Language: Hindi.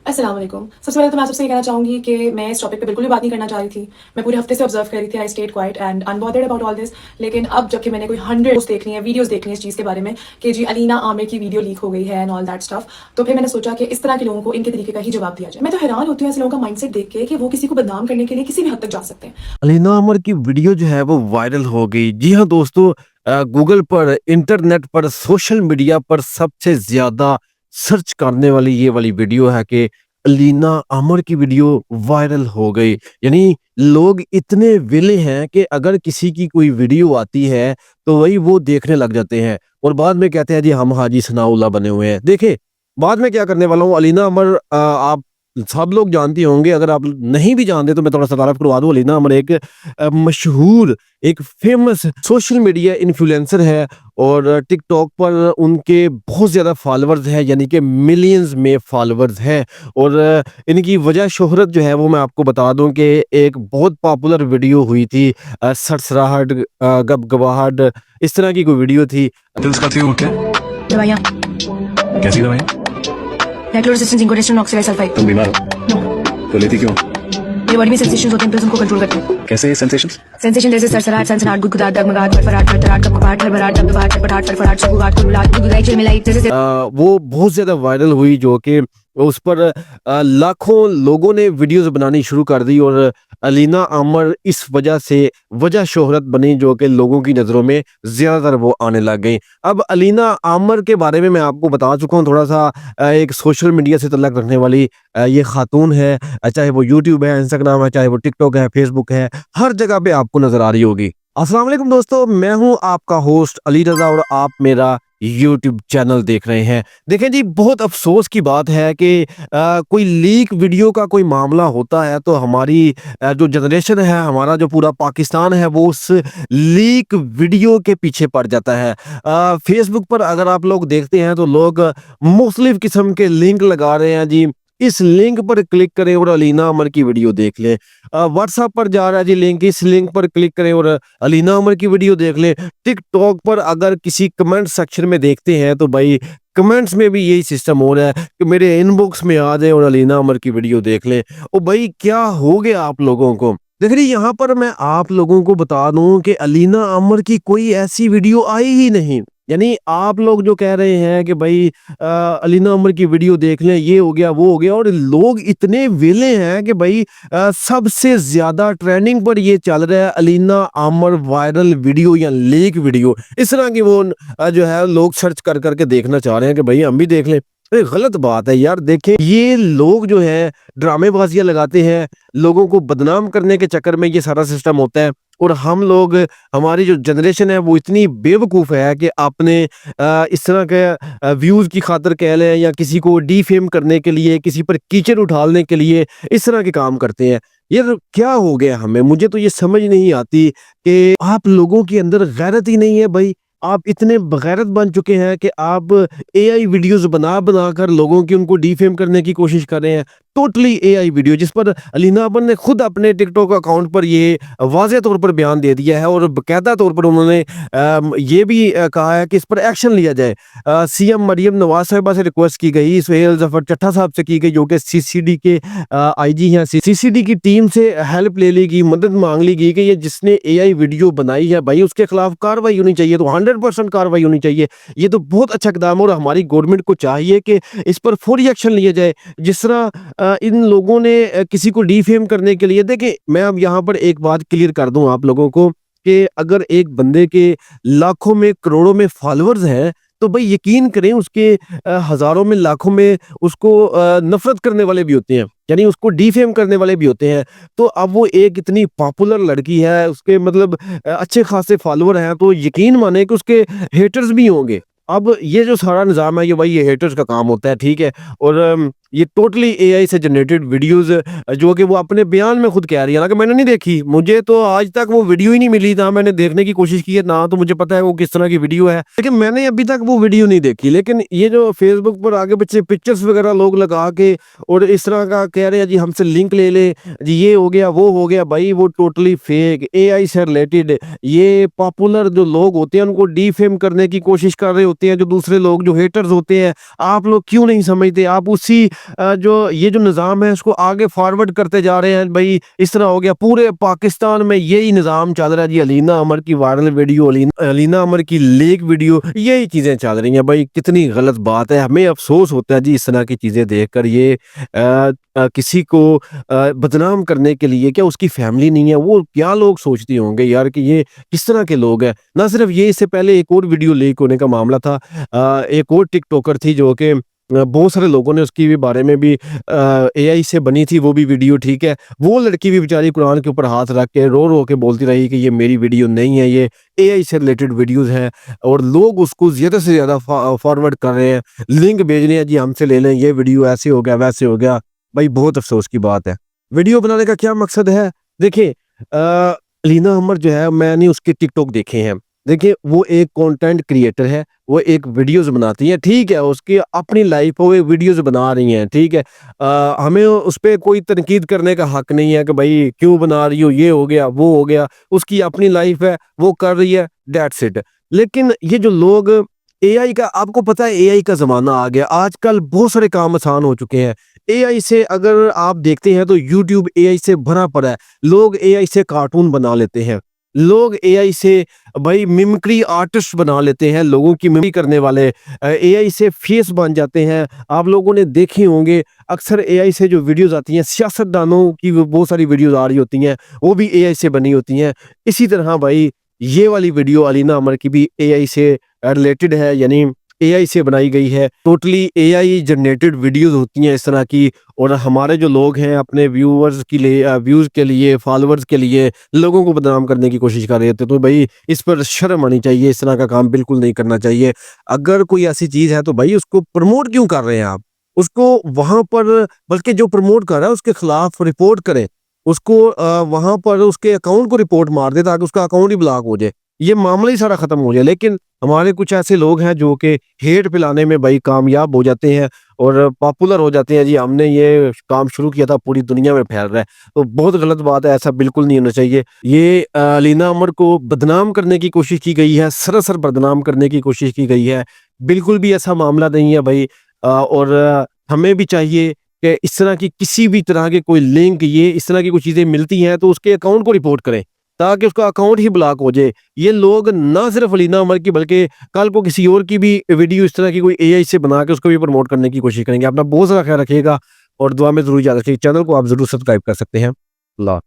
अस्सलाम वालेकुम। सबसे पहले तो मैं आप सबसे ये कहना चाहूँगी कि मैं इस टॉपिक पे बिल्कुल भी बात नहीं करना चाह रही थी। मैं पूरे हफ्ते से ऑब्जर्व कर रही थी, I stayed quiet and unbothered about all this. लेकिन अब जबकि मैंने कोई 100 पोस्ट देखनी है, वीडियोज़ देखनी है इस चीज़ के बारे में कि जी अलीना आमिर की वीडियो लीक हो गई है एंड ऑल दैट स्टफ, तो फिर मैंने सोचा कि इस तरह के लोगों को इनके तरीके का ही जवाब दिया जाए। मैं तो हैरान होती हूँ ऐसे लोगों का माइंडसेट देख के कि वो किसी को बदनाम करने के लिए किसी भी हद तक जा सकते हैं। अलीना अमर की वीडियो जो है वो वायरल हो गई। जी हाँ दोस्तों, गूगल पर, इंटरनेट पर, सोशल मीडिया पर सबसे ज़्यादा सर्च करने वाली ये वाली वीडियो है कि अलीना अमर की वीडियो वायरल हो गई। यानी लोग इतने विले हैं कि अगर किसी की कोई वीडियो आती है तो वही वो देखने लग जाते हैं और बाद में कहते हैं जी हम हाजी सनाउल्लाह बने हुए हैं। देखिए, बाद में क्या करने वाला हूँ, अलीना अमर आप सब लोग जानते होंगे। अगर आप नहीं भी जानते तो मैं थोड़ा सा तारुफ करवा दूं। अलीना अमर एक मशहूर, एक फेमस सोशल मीडिया इन्फ्लुएंसर है और टिकटॉक पर उनके बहुत ज़्यादा फॉलोअर्स हैं, यानी कि मिलियंस में फॉलोअर्स हैं। और इनकी वजह शोहरत जो है वो मैं आपको बता दूं कि एक बहुत पॉपुलर वीडियो हुई थी, सरसराहट, गबगबाहट, इस तरह की कोई वीडियो थी। पिल्स खाती हो क्या? दवाइयाँ कैसी दवाइयाँ? नाइट्रोरेसिस्टेंट जिंकोरेस्टिन ऑक्सीडाइज सल्फाइड। तुम बीमार हो तो लेती क्यों? मेरी बॉडी में सेंसेशंस होते हैं, पिल्स उनको कंट्रोल करते हैं। कैसे ये सेंसेशंस? सेंसेशन जैसे सरसराहट, सनसनाहट, गुदगुदाहट, डगमगाहट, फड़फड़ाहट, थरथराहट, कपकपाहट, हड़बड़ाहट, दबदबाहट, चटपटाहट, फड़फड़ाहट, सुगुगाहट, कुलबुलाहट, गुदगुदाई, चिलमिलाई जैसे वो बहुत ज़्यादा वायरल हुई, जो कि उस पर लाखों लोगों ने वीडियोस बनानी शुरू कर दी और अलीना अमर इस वजह से वजह शोहरत बनी, जो कि लोगों की नज़रों में ज़्यादातर वो आने लग गई। अब अलीना अमर के बारे में मैं आपको बता चुका हूँ थोड़ा सा। एक सोशल मीडिया से तल्लुक़ रखने वाली ये खातून है। चाहे वो यूट्यूब है, इंस्टाग्राम है, चाहे वो टिकटॉक है, फेसबुक है, हर जगह पे आपको नज़र आ रही होगी। अस्सलाम वालेकुम दोस्तों, मैं हूँ आपका होस्ट अली रज़ा और आप मेरा यूट्यूब चैनल देख रहे हैं। देखें जी, बहुत अफ़सोस की बात है कि कोई लीक वीडियो का कोई मामला होता है तो हमारी जो जनरेशन है, हमारा जो पूरा पाकिस्तान है, वो उस लीक वीडियो के पीछे पड़ जाता है। फेसबुक पर अगर आप लोग देखते हैं तो लोग मुख्तलिफ़ किस्म के लिंक लगा रहे हैं जी, इस लिंक पर क्लिक करें और अलीना अमर की वीडियो देख लें। व्हाट्सएप पर जा रहा है जी लिंक, इस लिंक पर क्लिक करें और अलीना अमर की वीडियो देख लें। टिकटॉक पर अगर किसी कमेंट सेक्शन में देखते हैं तो भाई कमेंट्स में भी यही सिस्टम हो रहा है कि मेरे इनबॉक्स में आ जाए और अलीना अमर की वीडियो देख लें। ओ भाई, क्या हो गया आप लोगों को? देखिए, यहाँ पर मैं आप लोगों को बता दूं कि अलीना अमर की कोई ऐसी वीडियो आई ही नहीं। यानी आप लोग जो कह रहे हैं कि भाई अलीना अमर की वीडियो देख लें, ये हो गया, वो हो गया, और लोग इतने वेले हैं कि भाई सबसे ज्यादा ट्रेंडिंग पर ये चल रहा है अलीना अमर वायरल वीडियो या लीक वीडियो। इस तरह की वो जो है लोग सर्च कर करके देखना चाह रहे हैं कि भाई हम भी देख लें। ये गलत बात है यार। देखें, ये लोग जो है ड्रामेबाजियां लगाते हैं, लोगों को बदनाम करने के चक्कर में ये सारा सिस्टम होता है। और हम लोग, हमारी जो जनरेशन है वो इतनी बेवकूफ़ है कि अपने इस तरह के व्यूज़ की खातिर कह लें या किसी को डिफेम करने के लिए, किसी पर कीचड़ उठाने के लिए इस तरह के काम करते हैं। यार क्या हो गया हमें? मुझे तो ये समझ नहीं आती कि आप लोगों के अंदर गैरत ही नहीं है भाई। आप इतने बेगैरत बन चुके हैं कि आप एआई वीडियोज़ बना कर लोगों की, उनको डिफेम करने की कोशिश कर रहे हैं। टोटली एआई वीडियो, जिस पर अलीना अमर ने खुद अपने टिकटॉक अकाउंट पर ये वाज़ेह तौर पर बयान दे दिया है और बाकायदा तौर पर उन्होंने ये भी कहा है कि इस पर एक्शन लिया जाए। सीएम मरियम नवाज साहिबा से रिक्वेस्ट की गई, सुहेल ज़फ़र चट्टा साहब से की गई, जो कि सीसीडी के आईजी हैं। सीसीडी की टीम से हेल्प ले ली गई, मदद मांग ली गई कि ये जिसने एआई वीडियो बनाई है भाई उसके खिलाफ कार्रवाई होनी चाहिए, तो 100% कार्रवाई होनी चाहिए। ये तो बहुत अच्छा इक़दाम है और हमारी गवर्नमेंट को चाहिए कि इस पर फौरी एक्शन लिया जाए। जिस तरह इन लोगों ने किसी को डिफेम करने के लिए, देखिए मैं अब यहाँ पर एक बात क्लियर कर दूं आप लोगों को कि अगर एक बंदे के लाखों में, करोड़ों में फॉलोअर्स हैं तो भाई यकीन करें उसके हजारों में, लाखों में उसको नफरत करने वाले भी होते हैं, यानी उसको डिफेम करने वाले भी होते हैं। तो अब वो एक इतनी पॉपुलर लड़की है, उसके मतलब अच्छे खासे फॉलोअर हैं, तो यकीन माने कि उसके हेटर्स भी होंगे। अब ये जो सारा निज़ाम है, ये भाई ये हेटर्स का काम होता है, ठीक है। और ये टोटली एआई से जनरेटेड वीडियोस, जो कि वो अपने बयान में खुद कह रही है ना कि मैंने नहीं देखी, मुझे तो आज तक वो वीडियो ही नहीं मिली, ना मैंने देखने की कोशिश की है, ना तो मुझे पता है वो किस तरह की वीडियो है, लेकिन मैंने अभी तक वो वीडियो नहीं देखी। लेकिन ये जो फेसबुक पर आगे पीछे पिक्चर्स वगैरह लोग लगा के और इस तरह का कह रहे हैं जी हमसे लिंक ले ले जी, ये हो गया, वो हो गया, भाई वो टोटली फेक, एआई से रिलेटेड। ये पॉपुलर जो लोग होते हैं उनको डिफेम करने की कोशिश कर रहे होते हैं, जो दूसरे लोग, जो हेटर्स होते हैं। आप लोग क्यों नहीं समझते? आप उसी जो ये जो निज़ाम है इसको आगे फॉरवर्ड करते जा रहे हैं। भाई इस तरह हो गया, पूरे पाकिस्तान में यही निज़ाम चल रहा है जी। अलीना अमर की वायरल वीडियो, अलीना अमर की लीक वीडियो, यही चीज़ें चल रही हैं। भाई कितनी गलत बात है, हमें अफसोस होता है जी इस तरह की चीज़ें देखकर। ये किसी को बदनाम करने के लिए, क्या उसकी फैमिली नहीं है, वो क्या लोग सोचते होंगे यार कि ये किस तरह के लोग हैं। ना सिर्फ ये, इससे पहले एक और वीडियो लीक होने का मामला था। एक और टिकटॉकर थी जो कि बहुत सारे लोगों ने उसकी भी बारे में भी एआई से बनी थी वो भी वीडियो, ठीक है। वो लड़की भी बेचारी कुरान के ऊपर हाथ रख के रो रो के बोलती रही कि ये मेरी वीडियो नहीं है, ये एआई से रिलेटेड वीडियोस हैं, और लोग उसको ज़्यादा से ज़्यादा फॉरवर्ड कर रहे हैं, लिंक भेज रहे हैं जी हमसे ले लें, ये वीडियो ऐसे हो गया वैसे हो गया। भाई बहुत अफसोस की बात है। वीडियो बनाने का क्या मकसद है? देखिए लीना अमर जो है, मैंने उसके टिकटॉक देखे हैं। देखिए वो एक कंटेंट क्रिएटर है, वो एक वीडियोस बनाती है, ठीक है। उसकी अपनी लाइफ हो, वो वीडियोस बना रही हैं, ठीक है। हमें उस पे कोई तनकीद करने का हक नहीं है कि भाई क्यों बना रही हो, ये हो गया वो हो गया। उसकी अपनी लाइफ है, वो कर रही है, दैट्स इट। लेकिन ये जो लोग एआई का, आपको पता है एआई का ज़माना आ गया, आजकल बहुत सारे काम आसान हो चुके हैं। एआई से अगर आप देखते हैं तो यूट्यूब एआई से भरा पड़ा है। लोग एआई से कार्टून बना लेते हैं, लोग एआई से भाई मिमिक्री आर्टिस्ट बना लेते हैं, लोगों की मिमिक्री करने वाले एआई से फेस बन जाते हैं। आप लोगों ने देखे होंगे अक्सर एआई से जो वीडियोस आती हैं, सियासतदानों की बहुत सारी वीडियोस आ रही होती हैं, वो भी एआई से बनी होती हैं। इसी तरह भाई ये वाली वीडियो अलीना अमर की भी एआई से रिलेटेड है, यानी एआई से बनाई गई है। टोटली एआई जनरेटेड वीडियोस होती हैं इस तरह की, और हमारे जो लोग हैं अपने व्यूअर्स के लिए, व्यूज़ के लिए, फॉलोअर्स के लिए लोगों को बदनाम करने की कोशिश कर रहे थे। तो भाई इस पर शर्म आनी चाहिए, इस तरह का काम बिल्कुल नहीं करना चाहिए। अगर कोई ऐसी चीज़ है तो भाई उसको प्रमोट क्यों कर रहे हैं आप? उसको वहाँ पर, बल्कि जो प्रमोट कर रहा है उसके खिलाफ रिपोर्ट करें। उसको वहाँ पर उसके अकाउंट को रिपोर्ट मार दें ताकि उसका अकाउंट ही ब्लॉक हो जाए, ये मामला ही सारा खत्म हो जाए। लेकिन हमारे कुछ ऐसे लोग हैं जो कि हेट फैलाने में भाई कामयाब हो जाते हैं और पॉपुलर हो जाते हैं जी, हमने ये काम शुरू किया था, पूरी दुनिया में फैल रहा है। तो बहुत गलत बात है, ऐसा बिल्कुल नहीं होना चाहिए। ये अलीना अमर को बदनाम करने की कोशिश की गई है, सरासर बदनाम करने की कोशिश की गई है। बिल्कुल भी ऐसा मामला नहीं है भाई। और हमें भी चाहिए कि इस तरह की किसी भी तरह के कोई लिंक, ये इस तरह की कोई चीज़ें मिलती हैं तो उसके अकाउंट को रिपोर्ट करें ताकि उसका अकाउंट ही ब्लॉक हो जाए। ये लोग ना सिर्फ अलीना अमर की बल्कि कल को किसी और की भी वीडियो इस तरह की कोई एआई से बना के उसको भी प्रमोट करने की कोशिश करेंगे। अपना बहुत सारा ख्याल रखिएगा और दुआ में ज़रूर याद रखिएगा। चैनल को आप ज़रूर सब्सक्राइब कर सकते हैं। अल्लाह।